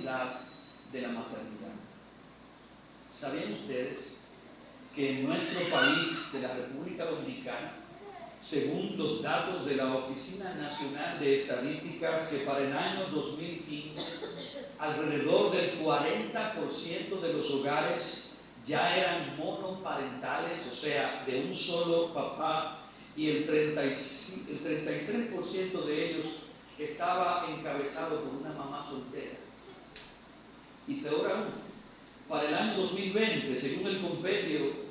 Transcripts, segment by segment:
realidad de la maternidad. ¿Sabían ustedes que en nuestro país de la República Dominicana, según los datos de la Oficina Nacional de Estadísticas, que para el año 2015 alrededor del 40% de los hogares ya eran monoparentales, o sea, de un solo papá, y el 33% de ellos estaba encabezado por una mamá soltera? Y peor aún, para el año 2020, según el compendio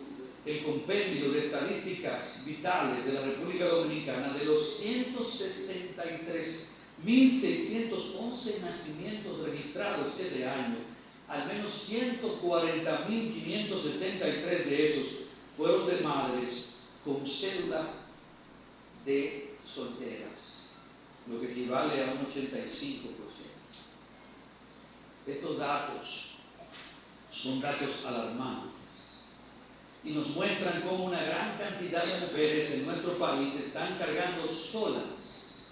de estadísticas vitales de la República Dominicana, de los 163.611 nacimientos registrados ese año, al menos 140.573 de esos fueron de madres con cédulas de solteras, lo que equivale a un 85%. Estos datos son datos alarmantes y nos muestran cómo una gran cantidad de mujeres en nuestro país están cargando solas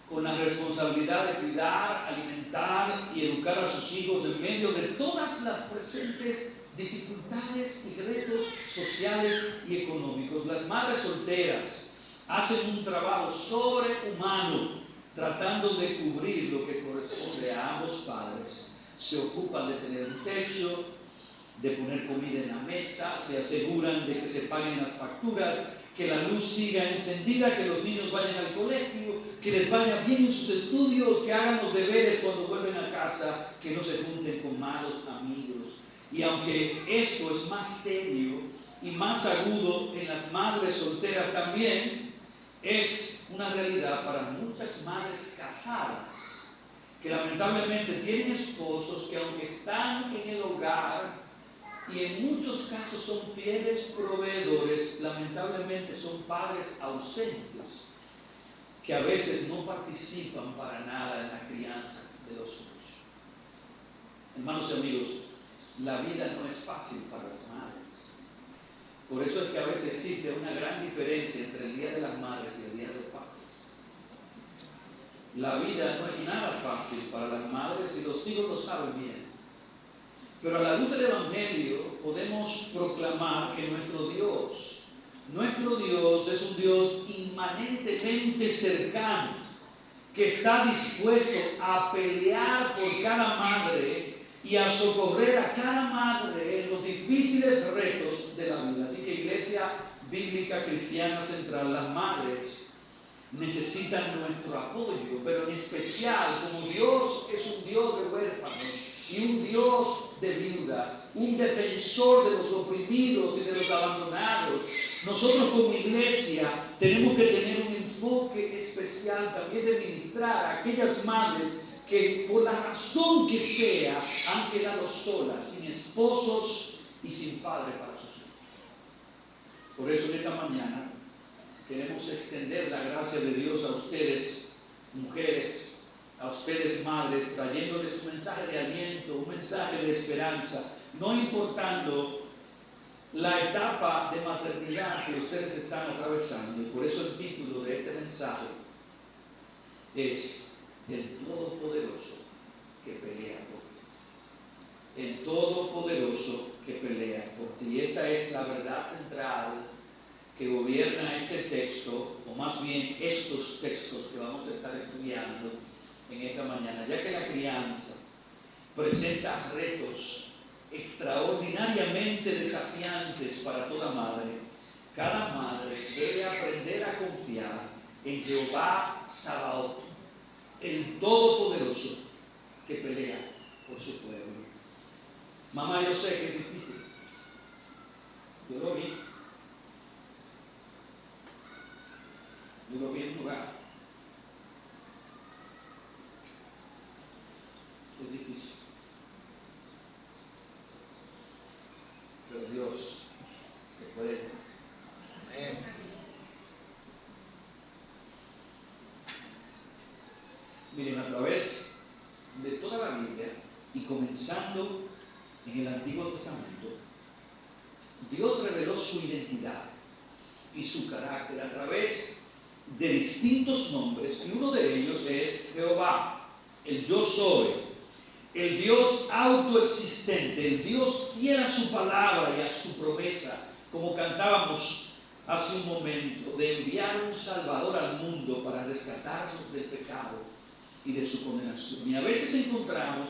con la responsabilidad de cuidar, alimentar y educar a sus hijos en medio de todas las presentes dificultades y retos sociales y económicos. Las madres solteras hacen un trabajo sobrehumano tratando de cubrir lo que corresponde a ambos padres. Se ocupan de tener un techo, de poner comida en la mesa, se aseguran de que se paguen las facturas, que la luz siga encendida, que los niños vayan al colegio, que les vaya bien en sus estudios, que hagan los deberes cuando vuelven a casa, que no se junten con malos amigos. Y aunque esto es más serio y más agudo en las madres solteras, también es una realidad para muchas madres casadas que lamentablemente tienen esposos que, aunque están en el hogar y en muchos casos son fieles proveedores, lamentablemente son padres ausentes que a veces no participan para nada en la crianza de los hijos. Hermanos y amigos, la vida no es fácil para las madres. Por eso es que a veces existe una gran diferencia entre el Día de las Madres y el Día de los Padres. La vida no es nada fácil para las madres y los hijos lo saben bien. Pero a la luz del Evangelio podemos proclamar que nuestro Dios es un Dios inmanentemente cercano, que está dispuesto a pelear por cada madre y a socorrer a cada madre en los difíciles retos de la vida. Así que, Iglesia Bíblica Cristiana Central, las madres necesitan nuestro apoyo, pero en especial, como Dios es un Dios de huérfanos y un Dios de viudas, un defensor de los oprimidos y de los abandonados, nosotros como iglesia tenemos que tener un enfoque especial también de ministrar a aquellas madres que por la razón que sea han quedado solas, sin esposos y sin padre para sus hijos. Por eso en esta mañana queremos extender la gracia de Dios a ustedes, mujeres, a ustedes, madres, trayéndoles un mensaje de aliento, un mensaje de esperanza, no importando la etapa de maternidad que ustedes están atravesando. Y por eso el título de este mensaje es El Todopoderoso que pelea por ti. El Todopoderoso que pelea por ti. Y esta es la verdad central que gobierna este texto, o más bien estos textos que vamos a estar estudiando en esta mañana, ya que la crianza presenta retos extraordinariamente desafiantes para toda madre. Cada madre debe aprender a confiar en Jehová Sabaoth, el Todopoderoso que pelea por su pueblo. Mamá, yo sé que es difícil. Yo lo vi. Yo lo vi en lugar. Es difícil. Pero Dios te puede. Amén. Miren, a través de toda la Biblia y comenzando en el Antiguo Testamento, Dios reveló su identidad y su carácter a través de distintos nombres, y uno de ellos es Jehová, el Yo Soy, el Dios autoexistente, el Dios fiel a su palabra y a su promesa, como cantábamos hace un momento, de enviar un Salvador al mundo para rescatarnos del pecado y de su condenación. Y a veces encontramos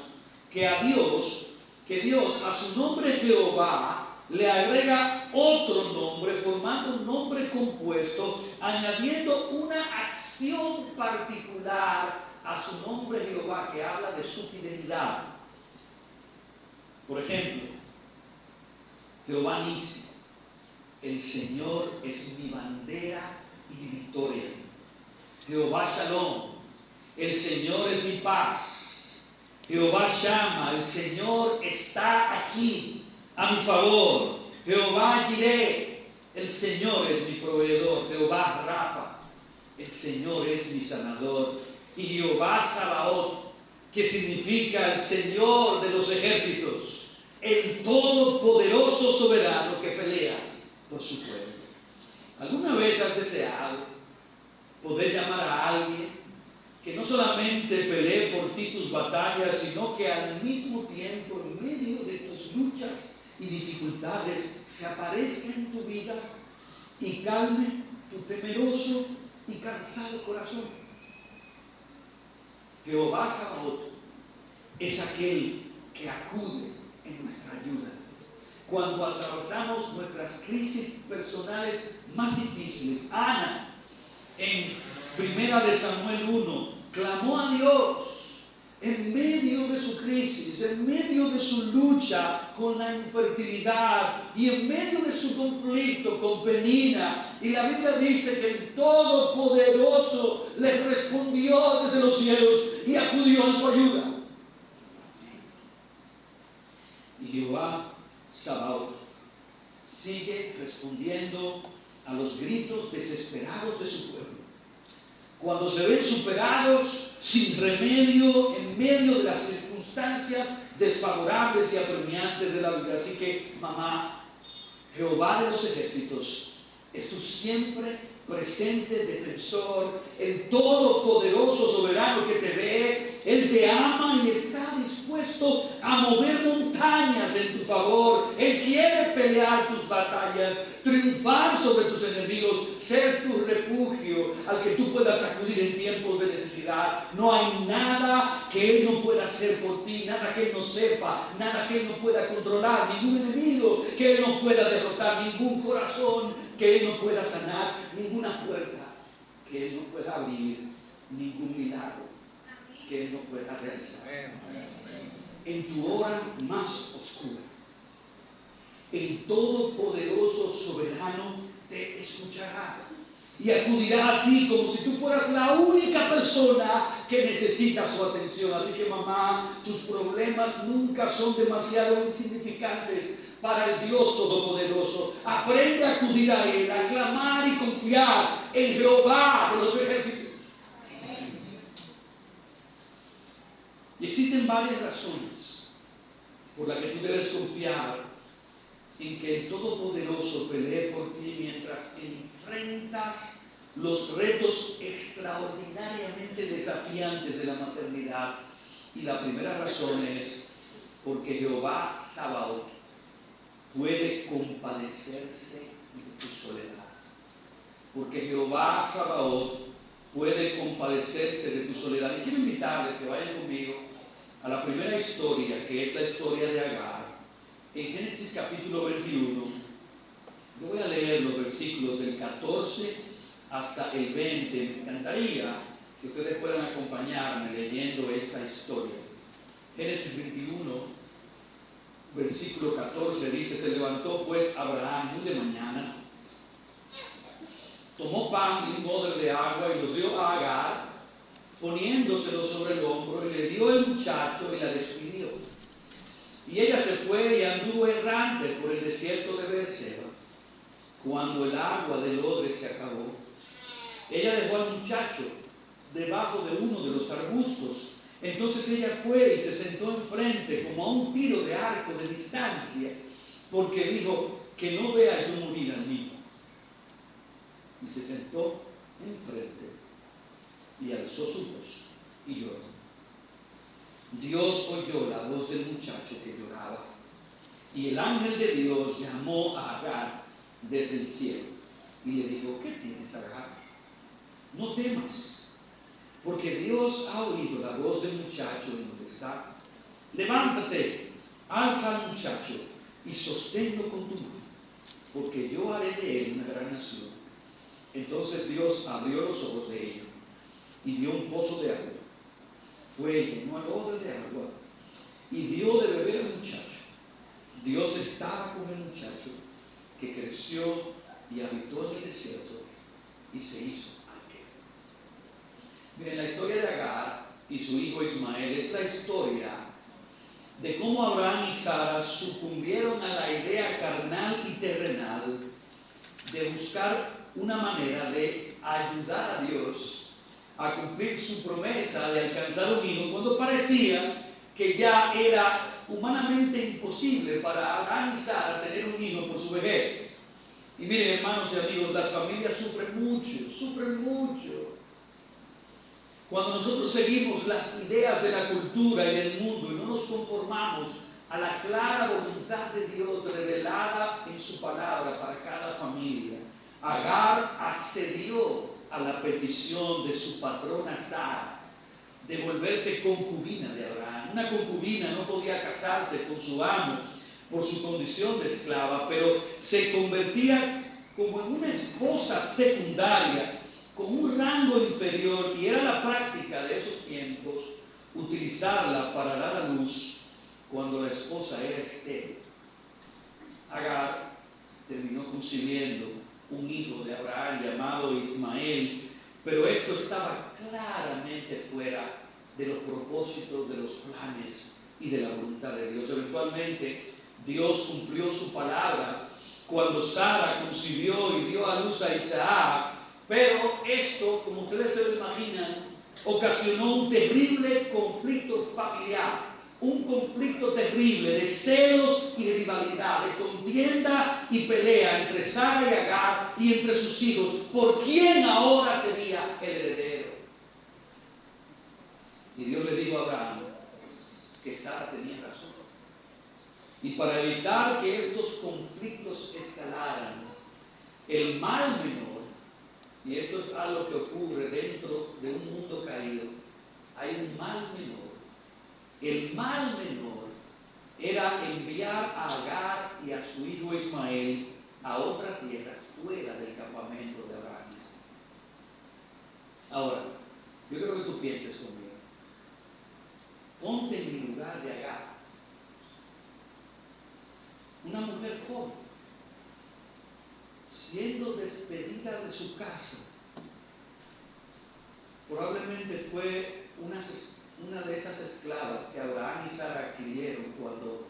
que Dios a su nombre Jehová le agrega otro nombre, formando un nombre compuesto, añadiendo una acción particular a su nombre Jehová que habla de su fidelidad. Por ejemplo, Jehová Nisi, el Señor es mi bandera y mi victoria. Jehová Shalom, el Señor es mi paz. Jehová Shama, el Señor está aquí a mi favor. Jehová Jireh, el Señor es mi proveedor. Jehová Rafa, el Señor es mi sanador. Y Jehová Sabaoth, que significa el Señor de los ejércitos, el todopoderoso soberano que pelea por su pueblo. ¿Alguna vez has deseado poder llamar a alguien que no solamente pelee por ti tus batallas, sino que al mismo tiempo, en medio de tus luchas y dificultades, se aparezca en tu vida y calme tu temeroso y cansado corazón? Jehová Sabaoth es aquel que acude en nuestra ayuda cuando atravesamos nuestras crisis personales más difíciles. Ana, en 1 Samuel 1, clamó a Dios en medio de su crisis, en medio de su lucha con la infertilidad y en medio de su conflicto con Penina. Y la Biblia dice que el Todopoderoso les respondió desde los cielos y acudió en su ayuda. Y Jehová Sabaoth sigue respondiendo a los gritos desesperados de su pueblo. Cuando se ven superados sin remedio en medio de las circunstancias desfavorables y apremiantes de la vida. Así que, mamá, Jehová de los ejércitos es tu siempre presente defensor, el todopoderoso soberano que te ve. Él te ama y está dispuesto a mover montañas en tu favor. Él quiere pelear tus batallas, triunfar sobre tus enemigos, ser tu refugio al que tú puedas acudir en tiempos de necesidad. No hay nada que Él no pueda hacer por ti, nada que Él no sepa, nada que Él no pueda controlar, ningún enemigo que Él no pueda derrotar, ningún corazón que Él no pueda sanar, ninguna puerta que Él no pueda abrir, ningún milagro que Él no pueda realizar. En tu hora más oscura, el Todopoderoso Soberano te escuchará y acudirá a ti como si tú fueras la única persona que necesita su atención. Así que, mamá, tus problemas nunca son demasiado insignificantes para el Dios Todopoderoso. Aprende a acudir a Él, a clamar y confiar en Jehová de los ejércitos. Y existen varias razones por las que tú debes confiar en que el Todopoderoso pelee por ti mientras enfrentas los retos extraordinariamente desafiantes de la maternidad. Y la primera razón es porque Jehová Sabaoth puede compadecerse de tu soledad. Porque Jehová Sabaoth puede compadecerse de tu soledad. Y quiero invitarles que vayan conmigo a la primera historia, que es la historia de Agar. En Génesis capítulo 21, yo voy a leer los versículos del 14 hasta el 20. Me encantaría que ustedes puedan acompañarme leyendo esta historia. Génesis 21, versículo 14 dice: se levantó pues Abraham muy de mañana, tomó pan y un odre de agua y los dio a Agar, poniéndoselo sobre el hombro, y le dio el muchacho y la despidió. Y ella se fue y anduvo errante por el desierto de Beerseba. Cuando el agua del odre se acabó, ella dejó al muchacho debajo de uno de los arbustos. Entonces ella fue y se sentó enfrente, como a un tiro de arco de distancia, porque dijo: que no vea yo morir al niño. Y se sentó enfrente y alzó su voz y lloró. Dios oyó la voz del muchacho que lloraba, y el ángel de Dios llamó a Agar desde el cielo y le dijo: ¿qué tienes, Agar? No temas, porque Dios ha oído la voz del muchacho en donde está. Levántate, alza al muchacho y sosténlo con tu mano, porque yo haré de él una gran nación. Entonces Dios abrió los ojos de ella y vio un pozo de agua. Fue y llenó el odre de agua y dio de beber al muchacho. Dios estaba con el muchacho, que creció y habitó en el desierto y se hizo ángel. Miren, la historia de Agar y su hijo Ismael es la historia de cómo Abraham y Sara sucumbieron a la idea carnal y terrenal de buscar una manera de ayudar a Dios a cumplir su promesa de alcanzar un hijo, cuando parecía que ya era humanamente imposible para Abraham y Sara tener un hijo por su vejez. Y miren, hermanos y amigos, las familias sufren mucho. Cuando nosotros seguimos las ideas de la cultura y del mundo y no nos conformamos a la clara voluntad de Dios revelada en su palabra para cada familia. Agar accedió a la petición de su patrona Sara de volverse concubina de Abraham. Una concubina no podía casarse con su amo por su condición de esclava, pero se convertía como en una esposa secundaria con un rango inferior, y era la práctica de esos tiempos utilizarla para dar a luz cuando la esposa era estéril. Agar terminó concibiendo un hijo de Abraham llamado Ismael, pero esto estaba claramente fuera de los propósitos, de los planes y de la voluntad de Dios. Eventualmente Dios cumplió su palabra cuando Sara concibió y dio a luz a Isaac, pero esto, como ustedes se lo imaginan, ocasionó un terrible conflicto familiar. Un conflicto terrible de celos y de rivalidad, de contienda y pelea entre Sara y Agar y entre sus hijos, por quién ahora sería el heredero. Y Dios le dijo a Abraham que Sara tenía razón. Y para evitar que estos conflictos escalaran, el mal menor, y esto es algo que ocurre dentro de un mundo caído, hay un mal menor. El mal menor era enviar a Agar y a su hijo Ismael a otra tierra fuera del campamento de Abraham. Ahora, yo creo que tú pienses conmigo. Ponte en el lugar de Agar, una mujer joven, siendo despedida de su casa. Probablemente fue una de esas esclavas que Abraham y Sara adquirieron cuando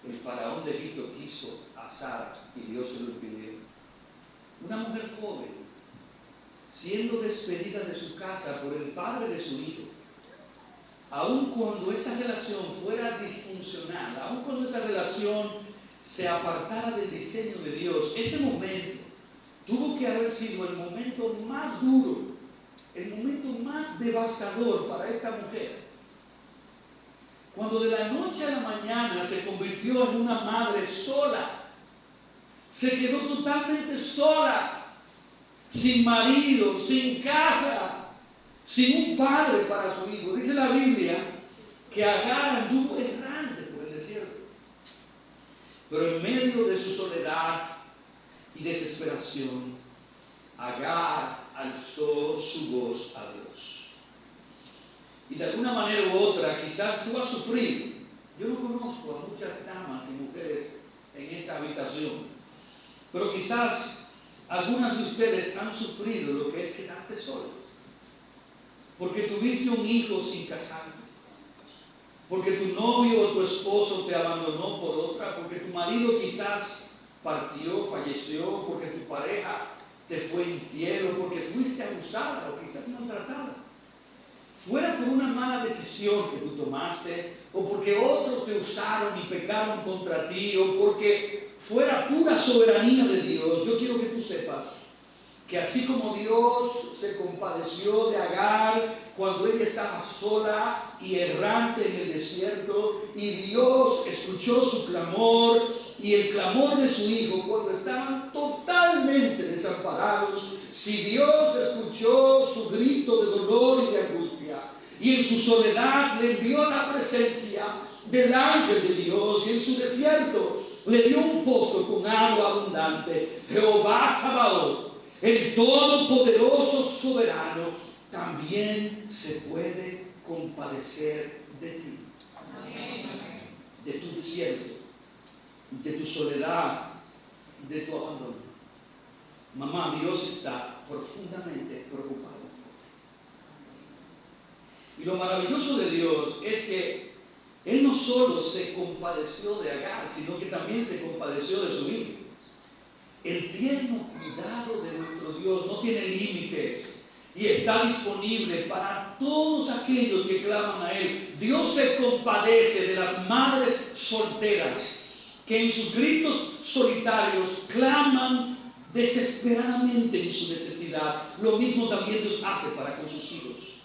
el faraón de Egipto quiso a Sara y Dios se lo impidió. Una mujer joven, siendo despedida de su casa por el padre de su hijo, aun cuando esa relación fuera disfuncional, aun cuando esa relación se apartara del diseño de Dios, ese momento tuvo que haber sido el momento más duro, el momento más devastador para esta mujer. Cuando de la noche a la mañana se convirtió en una madre sola, se quedó totalmente sola, sin marido, sin casa, sin un padre para su hijo. Dice la Biblia que Agar anduvo errante por el desierto. Pero en medio de su soledad y desesperación, Agar alzó su voz a Dios. Y de alguna manera u otra, quizás tú has sufrido. Yo no conozco a muchas damas y mujeres en esta habitación, pero quizás algunas de ustedes han sufrido lo que es quedarse solas. Porque tuviste un hijo sin casarte, porque tu novio o tu esposo te abandonó por otra, porque tu marido quizás partió, falleció, porque tu pareja te fue infiel, o porque fuiste abusada o quizás maltratada. Fuera por una mala decisión que tú tomaste, o porque otros te usaron y pecaron contra ti, o porque fuera pura soberanía de Dios, yo quiero que tú sepas que así como Dios se compadeció de Agar cuando ella estaba sola y errante en el desierto, y Dios escuchó su clamor y el clamor de su hijo cuando estaban totalmente desamparados. Si Dios escuchó su grito de dolor y de angustia, y en su soledad le envió la presencia del ángel de Dios, y en su desierto le dio un pozo con agua abundante, Jehová Sabaoth, el todopoderoso soberano, también se puede compadecer de ti, de tu desierto, de tu soledad, de tu abandono. Mamá, Dios está profundamente preocupado por ti. Y lo maravilloso de Dios es que Él no solo se compadeció de Agar, sino que también se compadeció de su hijo. El tierno cuidado de nuestro Dios no tiene límites y está disponible para todos aquellos que claman a Él. Dios se compadece de las madres solteras que en sus gritos solitarios claman desesperadamente en su necesidad. Lo mismo también Dios hace para con sus hijos,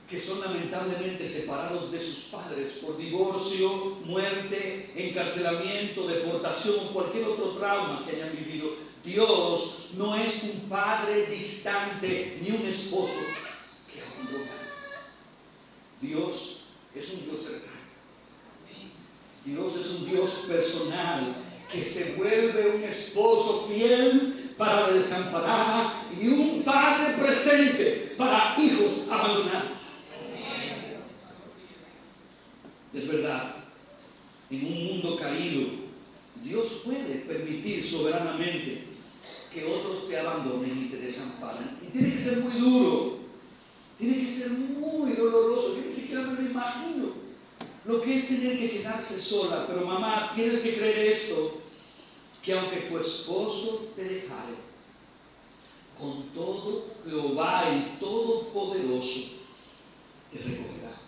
que son lamentablemente separados de sus padres por divorcio, muerte, encarcelamiento, deportación o cualquier otro trauma que hayan vivido. Dios no es un padre distante ni un esposo que abandona. Dios es un Dios cercano. Dios es un Dios personal que se vuelve un esposo fiel para la desamparada y un padre presente para hijos abandonados. Es verdad, en un mundo caído, Dios puede permitir soberanamente que otros te abandonen y te desamparen. Y tiene que ser muy duro, tiene que ser muy doloroso. Yo ni siquiera me lo imagino lo que es tener que quedarse sola. Pero mamá, tienes que creer esto, que aunque tu esposo te dejare, con todo Jehová el Todopoderoso te recogerá.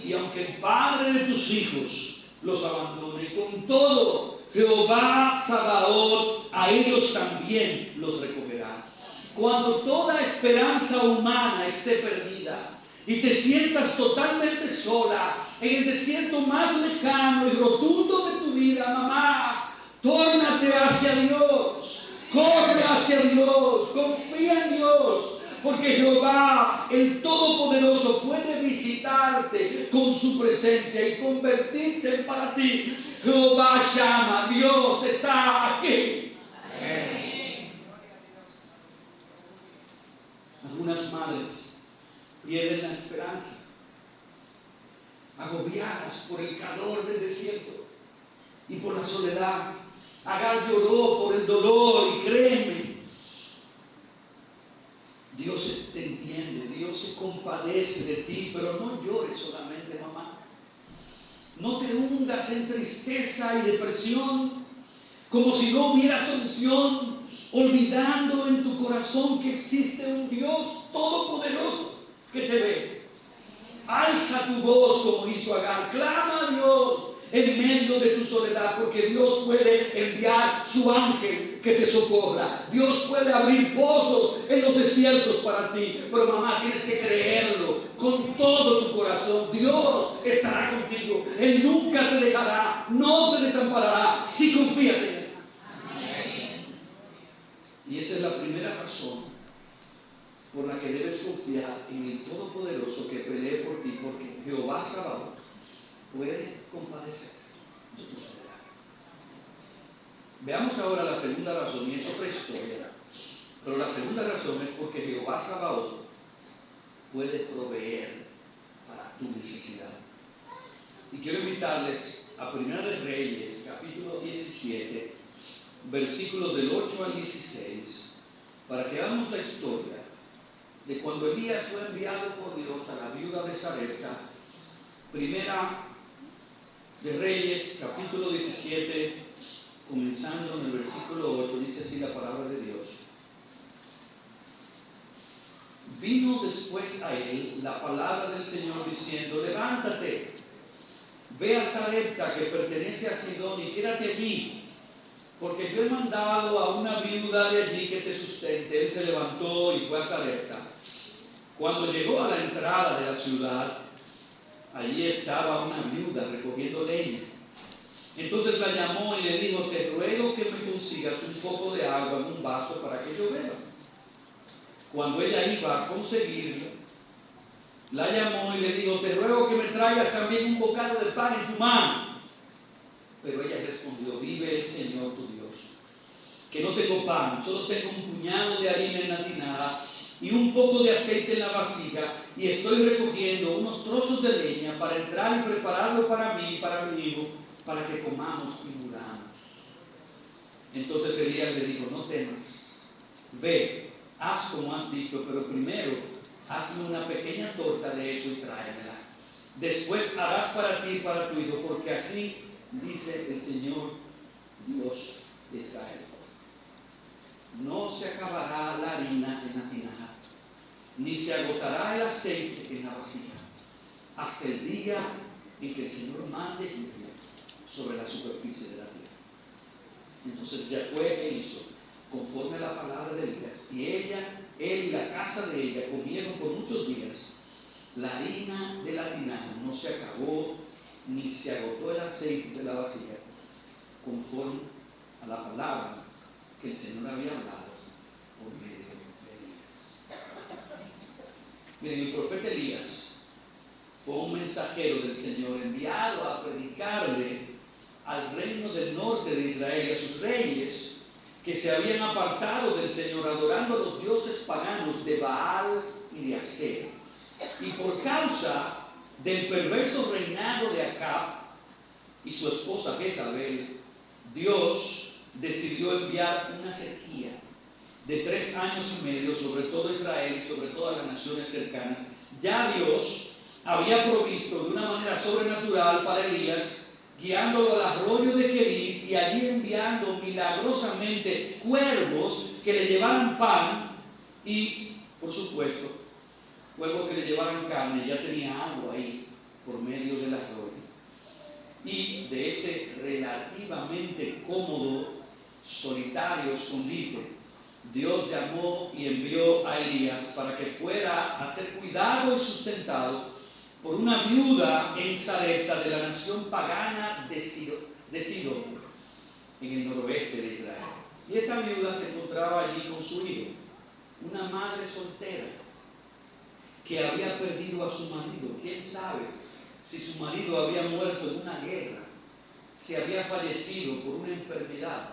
Y aunque el padre de tus hijos los abandone, con todo Jehová Sabaoth a ellos también los recogerá. Cuando toda esperanza humana esté perdida y te sientas totalmente sola en el desierto más lejano y rotundo de tu vida, mamá, tórnate hacia Dios, corre hacia Dios, confía en Dios. Porque Jehová, el Todopoderoso, puede visitarte con su presencia y convertirse en para ti. Jehová llama, Dios está aquí. Amén. Algunas madres pierden la esperanza, agobiadas por el calor del desierto y por la soledad. Agar lloró por el dolor y créeme, Dios te entiende, Dios se compadece de ti, pero no llores solamente, mamá. No te hundas en tristeza y depresión, como si no hubiera solución, olvidando en tu corazón que existe un Dios todopoderoso que te ve. Alza tu voz como hizo Agar, clama a Dios en medio de tu soledad, porque Dios puede enviar su ángel que te socorra. Dios puede abrir pozos en los desiertos para ti, pero mamá, tienes que creerlo con todo tu corazón. Dios estará contigo, Él nunca te dejará, no te desamparará si confías en Él. Amén. Y esa es la primera razón por la que debes confiar en el Todopoderoso que pelee por ti, porque Jehová Sabaoth puede compadecerse de tu soledad. Veamos ahora la segunda razón, y es otra historia, pero la segunda razón es porque Jehová Sabaoth puede proveer para tu necesidad. Y quiero invitarles a Primera de Reyes, capítulo 17, versículos del 8 al 16, para que veamos la historia de cuando Elías fue enviado por Dios a la viuda de Sarepta. Primera de Reyes, capítulo 17, comenzando en el versículo 8, dice así la palabra de Dios. Vino después a él la palabra del Señor diciendo: levántate, ve a Sarepta, que pertenece a Sidón, y quédate allí, porque yo he mandado a una viuda de allí que te sustente. Él se levantó y fue a Sarepta. Cuando llegó a la entrada de la ciudad, allí estaba una viuda recogiendo leña. Entonces la llamó y le dijo: te ruego que me consigas un poco de agua en un vaso para que yo beba. Cuando ella iba a conseguirlo, la llamó y le dijo: te ruego que me traigas también un bocado de pan en tu mano. Pero ella respondió: vive el Señor tu Dios, que no tengo pan, solo tengo un puñado de harina en la tinaja y un poco de aceite en la vasija, y estoy recogiendo unos trozos de leña para entrar y prepararlo para mí y para mi hijo, para que comamos y muramos. Entonces Elías le dijo: no temas, ve, haz como has dicho, pero primero hazme una pequeña torta de eso y tráemela. Después harás para ti y para tu hijo, porque así dice el Señor Dios de Israel: no se acabará la harina en la tinaja, ni se agotará el aceite en la vasija, hasta el día en que el Señor mande lluvia sobre la superficie de la tierra. Entonces ya fue e hizo conforme a la palabra de Elías, y él y la casa de ella comieron por muchos días. La harina de la tinaja no se acabó, ni se agotó el aceite de la vasija, conforme a la palabra que el Señor había hablado por medio de Elías. Miren, el profeta Elías fue un mensajero del Señor enviado a predicarle al reino del norte de Israel y a sus reyes que se habían apartado del Señor, adorando a los dioses paganos de Baal y de Acera. Y por causa del perverso reinado de Acab y su esposa Jezabel, Dios decidió enviar una sequía de 3 años y medio sobre todo Israel y sobre todas las naciones cercanas. Ya Dios había provisto de una manera sobrenatural para Elías, guiándolo al arroyo de Querit y allí enviando milagrosamente cuervos que le llevaran pan y, por supuesto, cuervos que le llevaran carne. Ya tenía agua ahí por medio del arroyo. Y de ese relativamente cómodo, solitario escondite, Dios llamó y envió a Elías para que fuera a ser cuidado y sustentado por una viuda en Sarepta de la nación pagana de Sidón, en el noroeste de Israel. Y esta viuda se encontraba allí con su hijo, una madre soltera que había perdido a su marido. ¿Quién sabe si su marido había muerto en una guerra, si había fallecido por una enfermedad,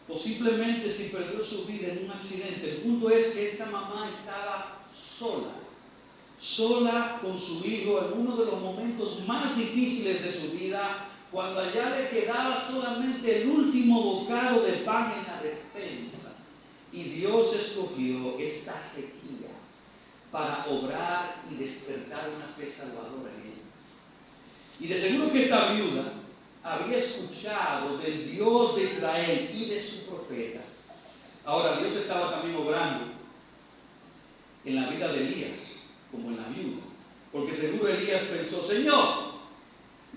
o simplemente si perdió su vida en un accidente? El punto es que esta mamá estaba sola con su hijo en uno de los momentos más difíciles de su vida, cuando allá le quedaba solamente el último bocado de pan en la despensa. Y Dios escogió esta sequía para obrar y despertar una fe salvadora en ella. Y de seguro que esta viuda había escuchado del Dios de Israel y de su profeta. Ahora, Dios estaba también obrando en la vida de Elías, como en la viuda, porque seguro Elías pensó: Señor,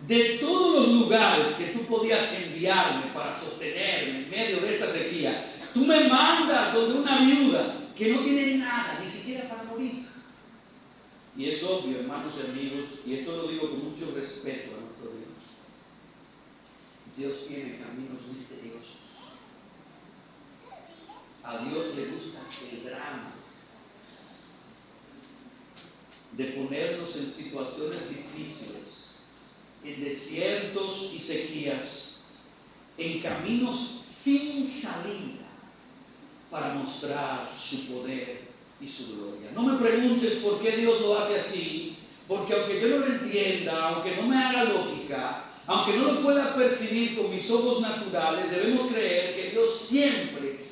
de todos los lugares que tú podías enviarme para sostenerme en medio de esta sequía, tú me mandas donde una viuda que no tiene nada, ni siquiera para morirse. Y es obvio, hermanos y amigos, y esto lo digo con mucho respeto a nuestro Dios, Dios tiene caminos misteriosos. A Dios le gusta el drama de ponernos en situaciones difíciles, en desiertos y sequías, en caminos sin salida, para mostrar su poder y su gloria. No me preguntes por qué Dios lo hace así, porque aunque yo no lo entienda, aunque no me haga lógica, aunque no lo pueda percibir con mis ojos naturales, debemos creer que Dios siempre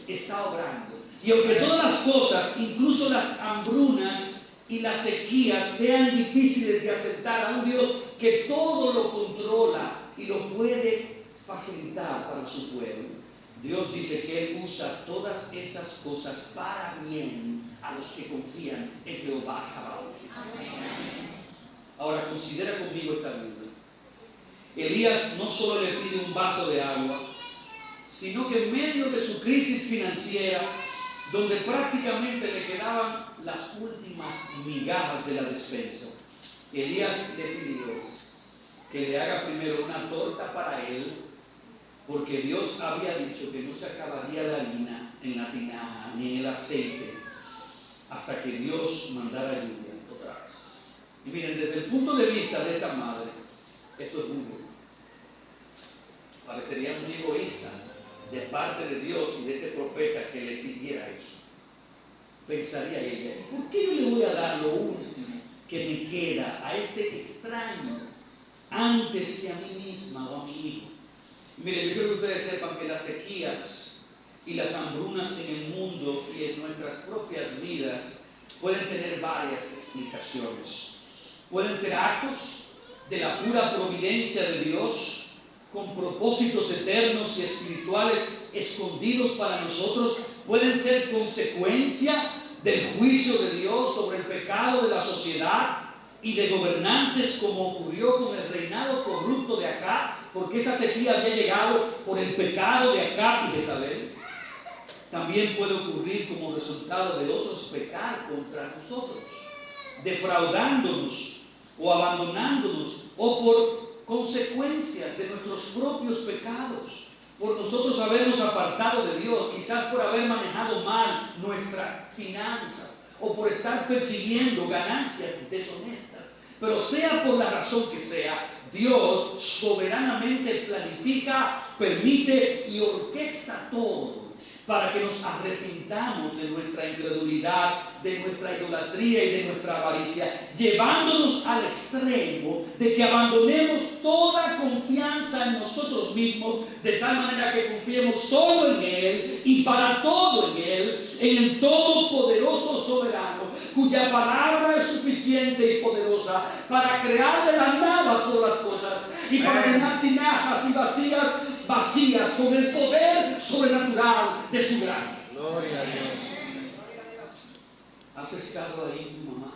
está obrando. Y aunque todas las cosas, incluso las hambrunas y las sequías, sean difíciles de aceptar a un Dios que todo lo controla y lo puede facilitar para su pueblo, Dios dice que Él usa todas esas cosas para bien a los que confían en Jehová Sabaoth. Ahora considera conmigo esta viuda. Elías no solo le pide un vaso de agua, sino que en medio de su crisis financiera donde prácticamente le quedaban las últimas migajas de la despensa. Elías le pidió que le haga primero una torta para él, porque Dios había dicho que no se acabaría la harina en la tinaja ni en el aceite hasta que Dios mandara lluvia otra vez. Y miren, desde el punto de vista de esta madre, esto es muy duro. Parecería muy egoísta de parte de Dios y de este profeta que le pidiera eso. Pensaría ella, ¿y por qué yo le voy a dar lo último que me queda a este extraño antes que a mí misma o a mi hijo? Miren, yo quiero que ustedes sepan que las sequías y las hambrunas en el mundo y en nuestras propias vidas pueden tener varias explicaciones. Pueden ser actos de la pura providencia de Dios, con propósitos eternos y espirituales escondidos para nosotros. Pueden ser consecuencia del juicio de Dios sobre el pecado de la sociedad y de gobernantes, como ocurrió con el reinado corrupto de Acab, porque esa sequía había llegado por el pecado de Acab y Jezabel. También puede ocurrir como resultado de otros pecar contra nosotros, defraudándonos o abandonándonos, o por consecuencias de nuestros propios pecados, por nosotros habernos apartado de Dios, quizás por haber manejado mal nuestras finanzas, o por estar persiguiendo ganancias deshonestas. Pero sea por la razón que sea, Dios soberanamente planifica, permite y orquesta todo para que nos arrepintamos de nuestra incredulidad, de nuestra idolatría y de nuestra avaricia, llevándonos al extremo de que abandonemos toda confianza en nosotros mismos, de tal manera que confiemos solo en Él y para todo en Él, en el Todopoderoso Soberano, cuya palabra es suficiente y poderosa para crear de la nada todas las cosas y para llenar tinajas y vacías con el poder sobrenatural de su gracia. Gloria a Dios. ¿Has estado ahí, tu mamá?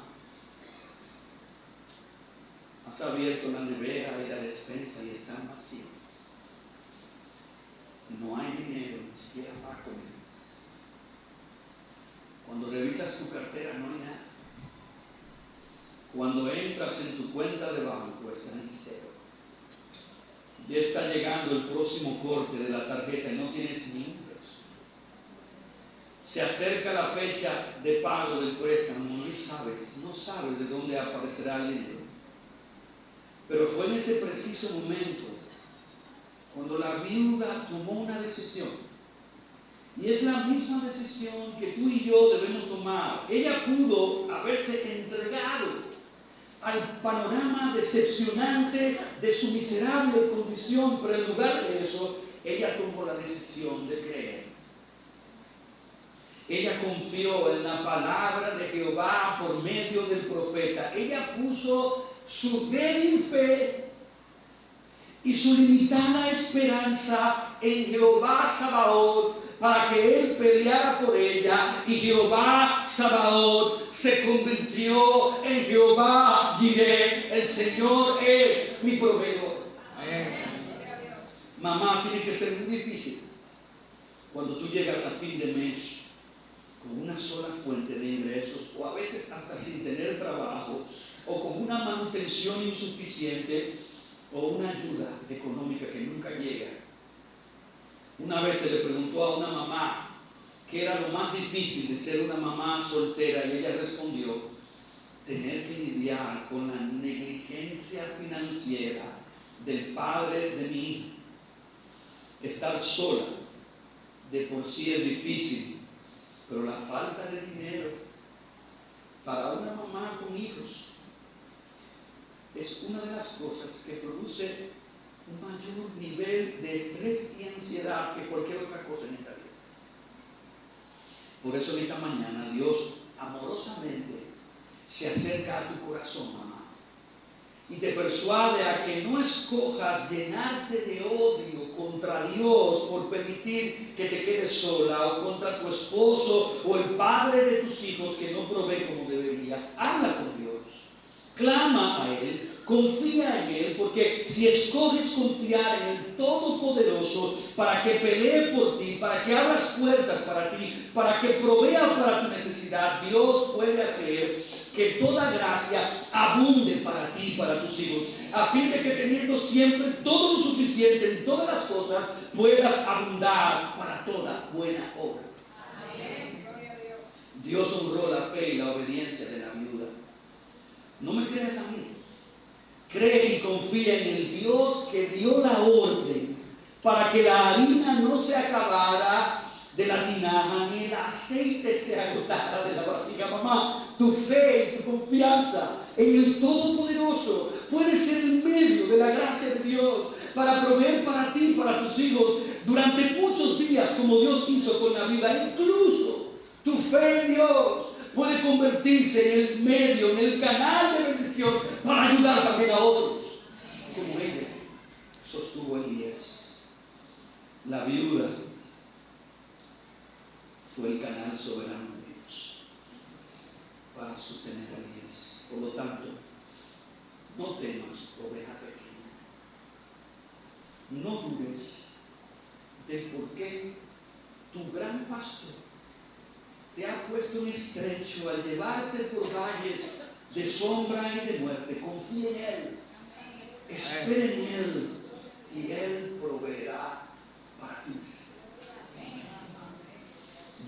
¿Has abierto la nevera y la despensa y están vacíos? No hay dinero ni siquiera para comer. Cuando revisas tu cartera no hay nada. Cuando entras en tu cuenta de banco está en cero. Ya está llegando el próximo corte de la tarjeta y no tienes ni un peso. Se acerca la fecha de pago del préstamo y no sabes de dónde aparecerá el dinero. Pero fue en ese preciso momento cuando la viuda tomó una decisión. Y es la misma decisión que tú y yo debemos tomar. Ella pudo haberse entregado al panorama decepcionante de su miserable condición, pero en lugar de eso, ella tomó la decisión de creer. Ella confió en la palabra de Jehová por medio del profeta. Ella puso su débil fe y su limitada esperanza en Jehová Sabaoth para que Él peleara por ella, y Jehová Sabaoth se convirtió en Jehová Jireh. El Señor es mi proveedor. Mamá, tiene que ser muy difícil cuando tú llegas a fin de mes con una sola fuente de ingresos, o a veces hasta sin tener trabajo, o con una manutención insuficiente, o una ayuda económica que nunca llega. Una vez se le preguntó a una mamá qué era lo más difícil de ser una mamá soltera, y ella respondió: tener que lidiar con la negligencia financiera del padre de mi hijo. Estar sola de por sí es difícil, pero la falta de dinero para una mamá con hijos es una de las cosas que produce un mayor nivel de estrés y ansiedad que cualquier otra cosa en esta vida. Por eso en esta mañana Dios amorosamente se acerca a tu corazón, mamá, y te persuade a que no escojas llenarte de odio contra Dios por permitir que te quedes sola, o contra tu esposo o el padre de tus hijos que no provee como debería. Habla con Dios, clama a Él, Confía en Él, porque si escoges confiar en el Todopoderoso para que pelee por ti, para que abras puertas para ti, para que provea para tu necesidad, Dios puede hacer que toda gracia abunde para ti y para tus hijos, a fin de que teniendo siempre todo lo suficiente en todas las cosas, puedas abundar para toda buena obra. Amén. Dios honró la fe y la obediencia de la viuda. No me creas a mí. Cree y confía en el Dios que dio la orden para que la harina no se acabara de la tinaja ni el aceite se agotara de la vasija. Mamá, tu fe y tu confianza en el Todopoderoso puede ser en medio de la gracia de Dios para proveer para ti y para tus hijos durante muchos días, como Dios hizo con la vida. Incluso tu fe en Dios puede convertirse en el medio, en el canal de bendición para ayudar también a otros, como ella sostuvo a Elías. La viuda fue el canal soberano de Dios para sostener a Elías. Por lo tanto, no temas, oveja pequeña. No dudes del por qué tu gran pastor te ha puesto en estrecho al llevarte por valles de sombra y de muerte. Confía en Él, espera en Él y Él proveerá para ti.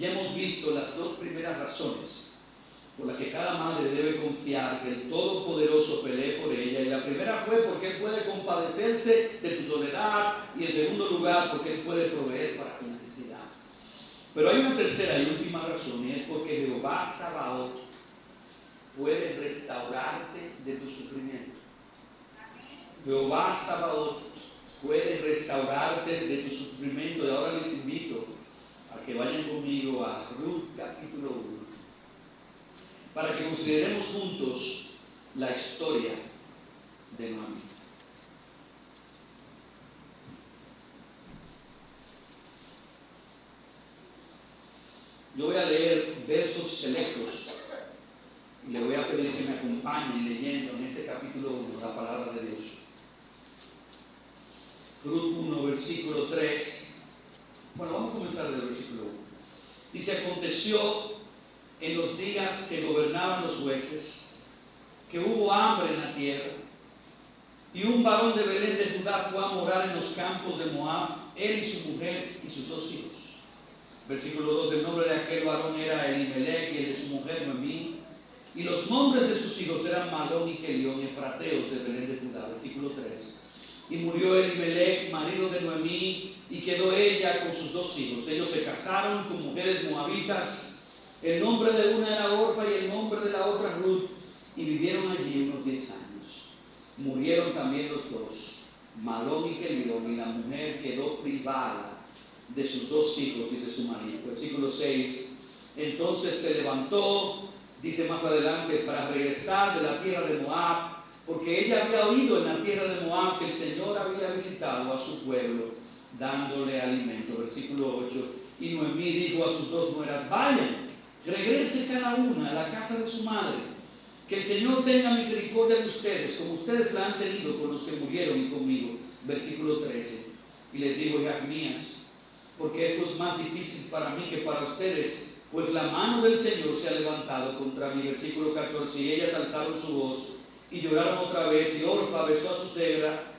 Ya hemos visto las dos primeras razones por las que cada madre debe confiar que el Todopoderoso pelee por ella. Y la primera fue porque Él puede compadecerse de tu soledad, y en segundo lugar porque Él puede proveer para tu necesidad. Pero hay una tercera y última razón, y es porque Jehová Sabaoth puede restaurarte de tu sufrimiento. Jehová Sabaoth puede restaurarte de tu sufrimiento. Y ahora les invito a que vayan conmigo a Ruth capítulo 1, para que consideremos juntos la historia de Noemí. Yo voy a leer versos selectos y le voy a pedir que me acompañen leyendo en este capítulo 1 la palabra de Dios. Ruth 1, versículo 3. Bueno, vamos a comenzar del versículo 1. Dice: aconteció en los días que gobernaban los jueces, que hubo hambre en la tierra, y un varón de Belén de Judá fue a morar en los campos de Moab, él y su mujer y sus dos hijos. Versículo 2, el nombre de aquel varón era Elimelech y el de su mujer Noemí, y los nombres de sus hijos eran Malón y Kelión, efrateos de Belén de Judá. Versículo 3, y murió Elimelech, marido de Noemí, y quedó ella con sus dos hijos. Ellos se casaron con mujeres moabitas. El nombre de una era Orfa y el nombre de la otra Ruth, y vivieron allí unos 10 años. Murieron también los dos, Malón y Kelión, y la mujer quedó privada de sus dos hijos, dice su marido. Versículo 6, entonces se levantó, dice más adelante, para regresar de la tierra de Moab, porque ella había oído en la tierra de Moab que el Señor había visitado a su pueblo, dándole alimento. Versículo 8, y Noemí dijo a sus dos nueras: vayan, regrese cada una a la casa de su madre, que el Señor tenga misericordia de ustedes, como ustedes la han tenido con los que murieron y conmigo. Versículo 13, y les dijo: hijas mías, porque esto es más difícil para mí que para ustedes, pues la mano del Señor se ha levantado contra mí. Versículo 14, y ellas alzaron su voz y lloraron otra vez, y Orfa besó a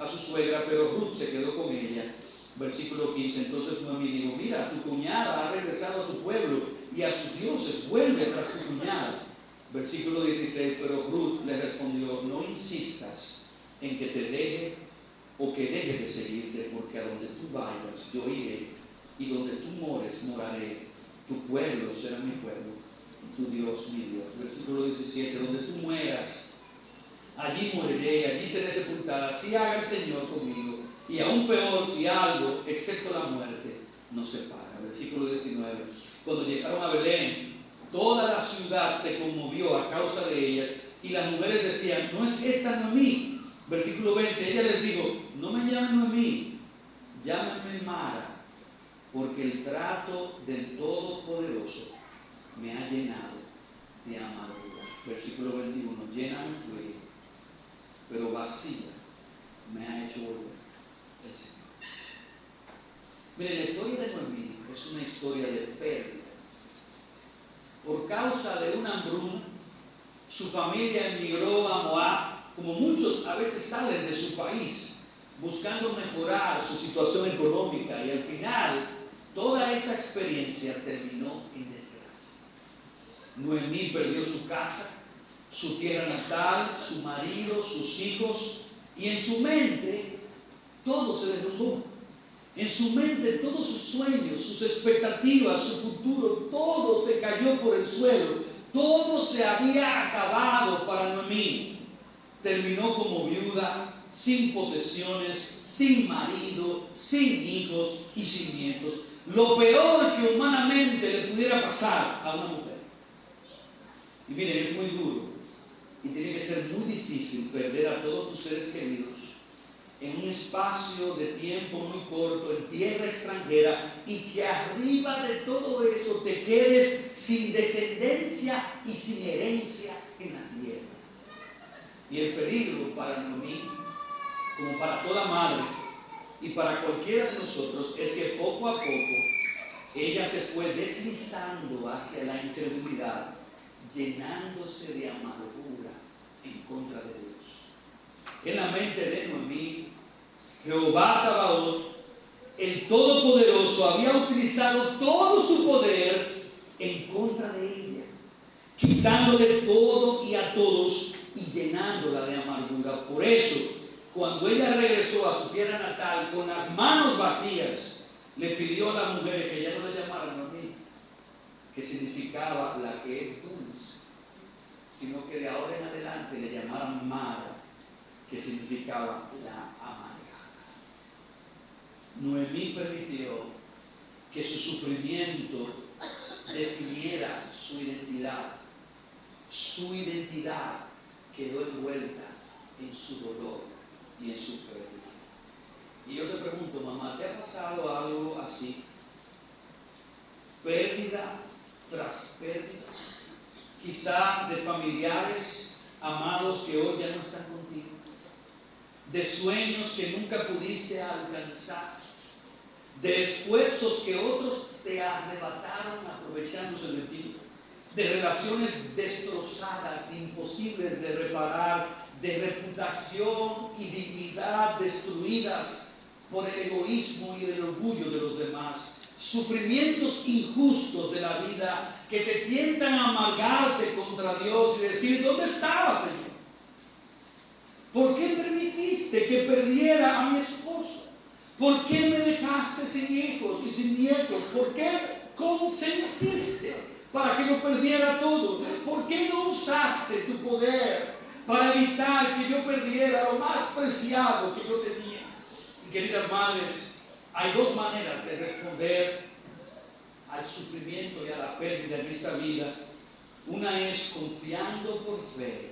su suegra, pero Ruth se quedó con ella. Versículo 15, entonces Noemí dijo: mira, tu cuñada ha regresado a su pueblo y a sus dioses, vuelve tras tu cuñada. Versículo 16, pero Ruth le respondió: no insistas en que te deje o que deje de seguirte, porque a donde tú vayas yo iré, y donde tú mores moraré. Tu pueblo será mi pueblo y tu Dios mi Dios. Versículo 17, donde tú mueras, allí moriré, allí seré sepultada. Así haga el Señor conmigo, y aún peor si algo, excepto la muerte, nos separa. Versículo 19, cuando llegaron a Belén, toda la ciudad se conmovió a causa de ellas, y las mujeres decían: ¿no es esta Noemí? Versículo 20, ella les dijo: no me llamen Noemí, llámenme Mara, porque el trato del Todopoderoso me ha llenado de amargura. Versículo 21, llena mi fui pero vacía me ha hecho volver el Señor. Miren, la historia de Noemí es una historia de pérdida. Por causa de una hambruna, su familia emigró a Moab, como muchos a veces salen de su país, buscando mejorar su situación económica, y al final toda esa experiencia terminó en desgracia. Noemí perdió su casa, su tierra natal, su marido, sus hijos, y en su mente todo se derrumbó. En su mente todos sus sueños, sus expectativas, su futuro, todo se cayó por el suelo. Todo se había acabado para Noemí. Terminó como viuda, sin posesiones, sin marido, sin hijos y sin nietos. Lo peor que humanamente le pudiera pasar a una mujer. Y miren, es muy duro y tiene que ser muy difícil perder a todos tus seres queridos en un espacio de tiempo muy corto, en tierra extranjera, y que arriba de todo eso te quedes sin descendencia y sin herencia en la tierra. Y el peligro para Noemí, como para toda madre y para cualquiera de nosotros, es que poco a poco ella se fue deslizando hacia la incredulidad, llenándose de amargura en contra de Dios. En la mente de Noemí, Jehová Sabaoth, el Todopoderoso, había utilizado todo su poder en contra de ella, quitándole todo y a todos y llenándola de amargura. Por eso, cuando ella regresó a su tierra natal con las manos vacías, le pidió a la mujer que ya no le llamaran Noemí, que significaba la que es dulce, sino que de ahora en adelante le llamaran Mara, que significaba la amargada. Noemí permitió que su sufrimiento definiera su identidad. Su identidad quedó envuelta en su dolor y en su pérdida. Y yo te pregunto, mamá, ¿te ha pasado algo así? Pérdida tras pérdida. Quizá de familiares amados que hoy ya no están contigo, de sueños que nunca pudiste alcanzar, de esfuerzos que otros te arrebataron aprovechándose de ti, de relaciones destrozadas, imposibles de reparar, de reputación y dignidad destruidas por el egoísmo y el orgullo de los demás, sufrimientos injustos de la vida que te tientan a amargarte contra Dios y decir: ¿dónde estabas, Señor? ¿Por qué permitiste que perdiera a mi esposo? ¿Por qué me dejaste sin hijos y sin nietos? ¿Por qué consentiste para que lo perdiera todo? ¿Por qué no usaste tu poder para evitar que yo perdiera lo más preciado que yo tenía? Y queridas madres, hay dos maneras de responder al sufrimiento y a la pérdida en esta vida. Una es confiando por fe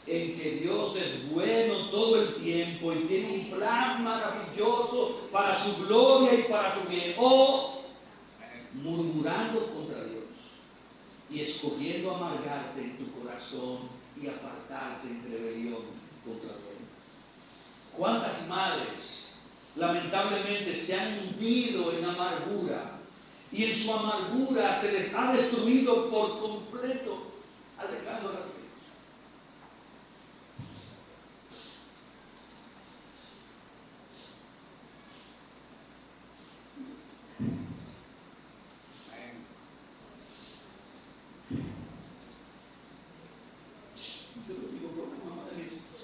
en que Dios es bueno todo el tiempo y tiene un plan maravilloso para su gloria y para tu bien, o murmurando contra Dios y escogiendo amargarte en tu corazón y apartarte en rebelión contra Él. ¿Cuántas madres lamentablemente se han hundido en amargura y en su amargura se les ha destruido por completo, alejando a las hijos? Yo lo digo por la mamá de mis hijos,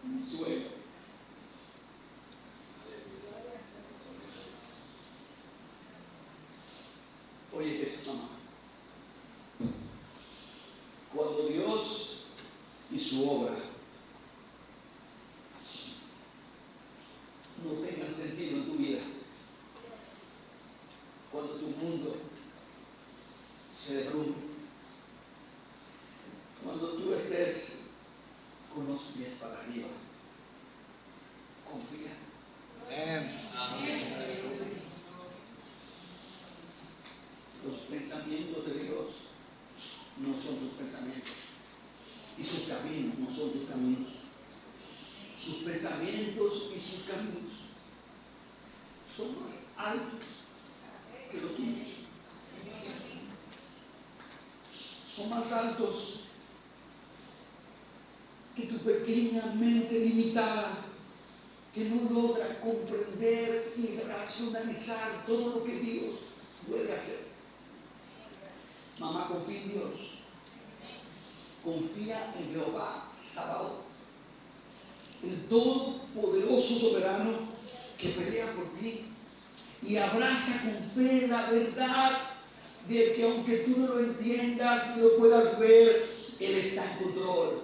mi suegra. Oye, eso, mamá. Cuando Dios y su obra no tengan sentido en tu vida, cuando tu mundo se derrumbe, cuando tú estés con los pies para arriba, confía. Amén. Los pensamientos de Dios no son tus pensamientos. y sus caminos no son tus caminos. Sus pensamientos y sus caminos son más altos que los tuyos. Son más altos que tu pequeña mente limitada, que no logra comprender y racionalizar todo lo que Dios puede hacer. Mamá, confía en Dios. Confía en Jehová Sabaoth, el todopoderoso soberano que pelea por ti, y abraza con fe la verdad de que aunque tú no lo entiendas, no lo puedas ver, Él está en control.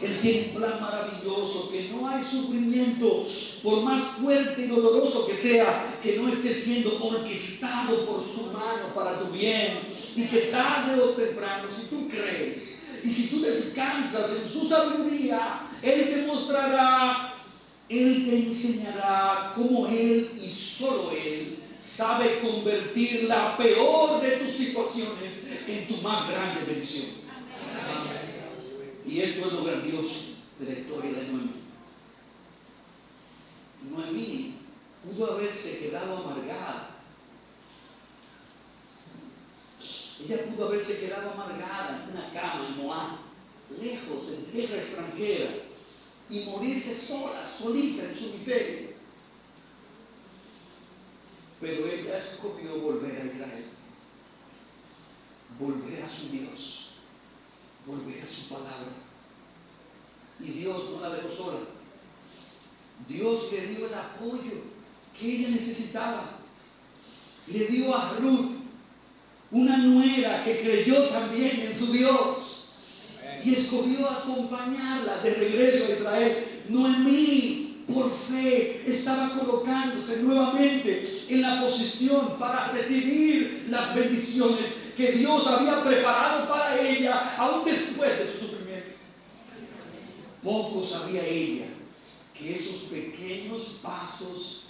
Él tiene un plan maravilloso, que no hay sufrimiento, por más fuerte y doloroso que sea, que no esté siendo orquestado por su mano para tu bien, y que tarde o temprano, si tú crees y si tú descansas en su sabiduría, Él te mostrará, Él te enseñará cómo Él y solo Él sabe convertir la peor de tus situaciones en tu más grande bendición. Amén. Y esto es lo grandioso de la historia de Noemí. Noemí pudo haberse quedado amargada. Ella pudo haberse quedado amargada en una cama en Moab, lejos, en tierra extranjera, y morirse sola, solita en su miseria. Pero ella escogió volver a Israel, volver a su Dios, volver a su palabra. Y Dios no la dejó sola. Dios le dio el apoyo que ella necesitaba. Le dio a Ruth, una nuera que creyó también en su Dios y escogió acompañarla de regreso a Israel. Noemí, por fe, estaba colocándose nuevamente en la posición para recibir las bendiciones que Dios había preparado para ella, aún después de su sufrimiento. Poco sabía ella que esos pequeños pasos,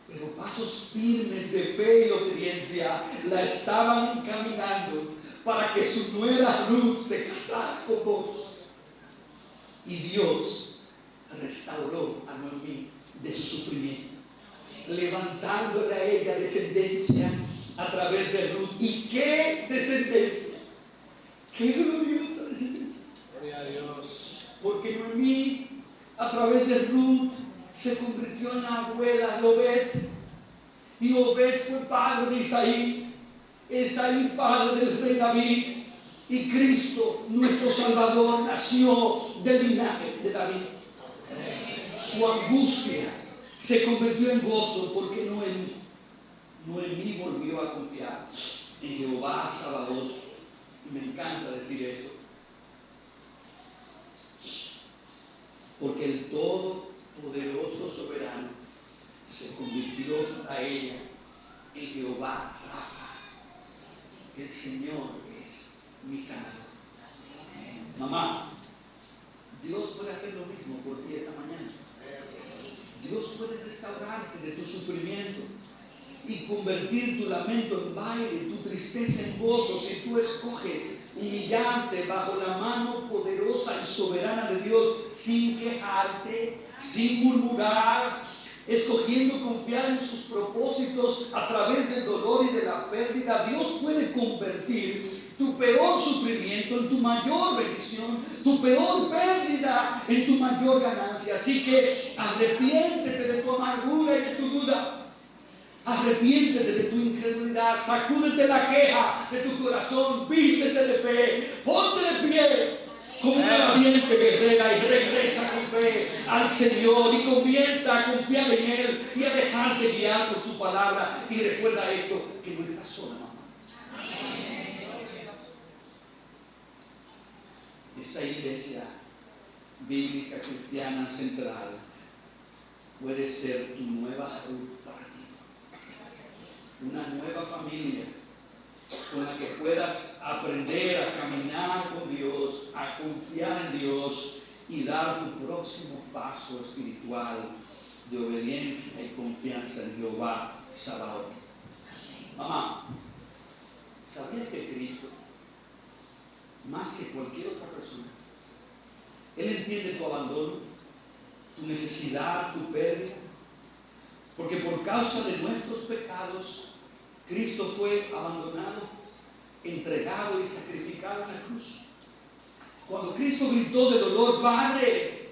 pero pasos firmes de fe y obediencia, la estaban encaminando para que su nuera Ruth se casara con vos. Y Dios restauró a Noemí de su sufrimiento, levantándole a ella descendencia a través de Ruth. ¿Y qué descendencia? ¡Qué gloriosa descendencia! Gloria a Dios. Porque Noemí, a través de Ruth, se convirtió en la abuela de Obed, y Obed fue padre de Isaí, Isaí padre del rey David, y Cristo, nuestro Salvador, nació del linaje de David. Su angustia se convirtió en gozo porque Noemí volvió a confiar en Jehová Sabaoth. Y me encanta decir esto, porque el todopoderoso soberano se convirtió para ella en Jehová Rafa. El Señor es mi sanador. Mamá, Dios puede hacer lo mismo por ti esta mañana. Dios puede restaurarte de tu sufrimiento y convertir tu lamento en baile, tu tristeza en gozo, si tú escoges humillarte bajo la mano poderosa y soberana de Dios, sin quejarte, sin murmurar, escogiendo confiar en sus propósitos a través del dolor y de la pérdida. Dios puede convertir tu peor sufrimiento en tu mayor bendición, tu peor pérdida en tu mayor ganancia. Así que arrepiéntete de tu amargura y de tu duda. Arrepiéntete de tu incredulidad, sacúdete la queja de tu corazón, vístete de fe, ponte de pie como una valiente guerrera y regresa con fe al Señor y comienza a confiar en Él y a dejarte guiar por su palabra. Y recuerda esto, que no estás sola, mamá. Esa iglesia bíblica cristiana central puede ser tu nueva Ruth para ti. Una nueva familia con la que puedas aprender a caminar con Dios, a confiar en Dios y dar tu próximo paso espiritual de obediencia y confianza en Jehová Sabaoth. Mamá, ¿sabías que Cristo, más que cualquier otra persona, Él entiende tu abandono, tu necesidad, tu pérdida, porque por causa de nuestros pecados, Cristo fue abandonado, entregado y sacrificado en la cruz. Cuando Cristo gritó de dolor, Padre,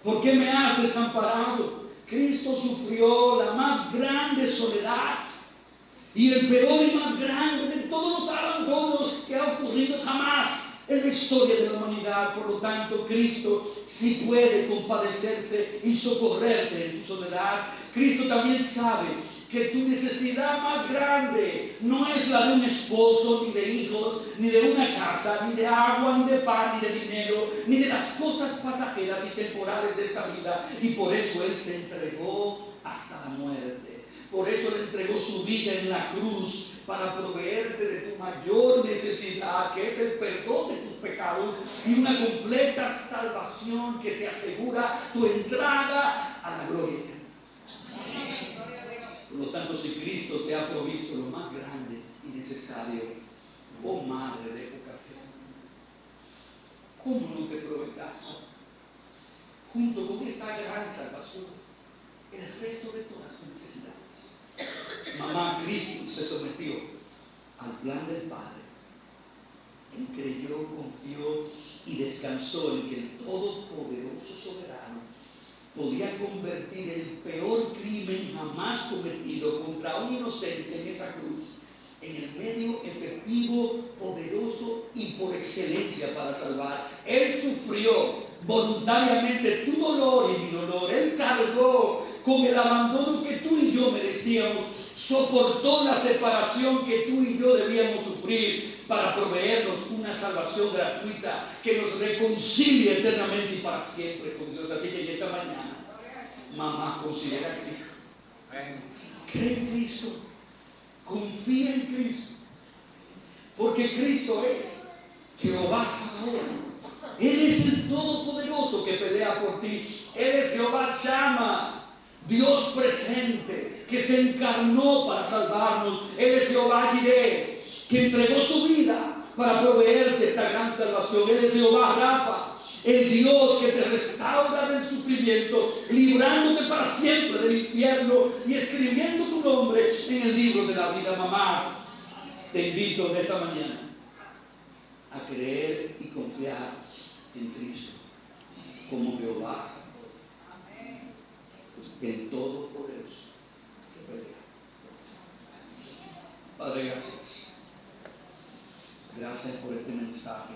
¿por qué me has desamparado? Cristo sufrió la más grande soledad y el peor y más grande de todos los abandonos que ha ocurrido jamás en la historia de la humanidad. Por lo tanto, Cristo sí puede compadecerse y socorrerte en tu soledad. Cristo también sabe que tu necesidad más grande no es la de un esposo, ni de hijos, ni de una casa, ni de agua, ni de pan, ni de dinero, ni de las cosas pasajeras y temporales de esta vida. Y por eso Él se entregó hasta la muerte. Por eso le entregó su vida en la cruz, para proveerte de tu mayor necesidad, que es el perdón de tus pecados y una completa salvación que te asegura tu entrada a la gloria eterna. Por lo tanto, si Cristo te ha provisto lo más grande y necesario, oh Madre de poca fe, ¿cómo no te proveerá junto con esta gran salvación el resto de todas tus necesidades? Mamá, Cristo se sometió al plan del Padre. Él creyó, confió y descansó en que el todopoderoso soberano podía convertir el peor crimen jamás cometido contra un inocente en esa cruz en el medio efectivo, poderoso y por excelencia para salvar. Él sufrió voluntariamente tu dolor y mi dolor. Él cargó con el abandono que tú y yo merecíamos. Soportó la separación que tú y yo debíamos sufrir para proveernos una salvación gratuita que nos reconcilie eternamente y para siempre con Dios. Así que en esta mañana, mamá, considera a Cristo. Cree en Cristo. Confía en Cristo, porque Cristo es Jehová Sabaoth. Él es el Todopoderoso que pelea por ti. Él es Jehová Shammah, Dios presente, que se encarnó para salvarnos. Él es Jehová Jireh, que entregó su vida para proveerte esta gran salvación. Él es Jehová Rafa, el Dios que te restaura del sufrimiento, librándote para siempre del infierno y escribiendo tu nombre en el libro de la vida. Mamá, te invito en esta mañana a creer y confiar en Cristo como Jehová, el Todopoderoso que pelea. Padre, gracias. Gracias por este mensaje.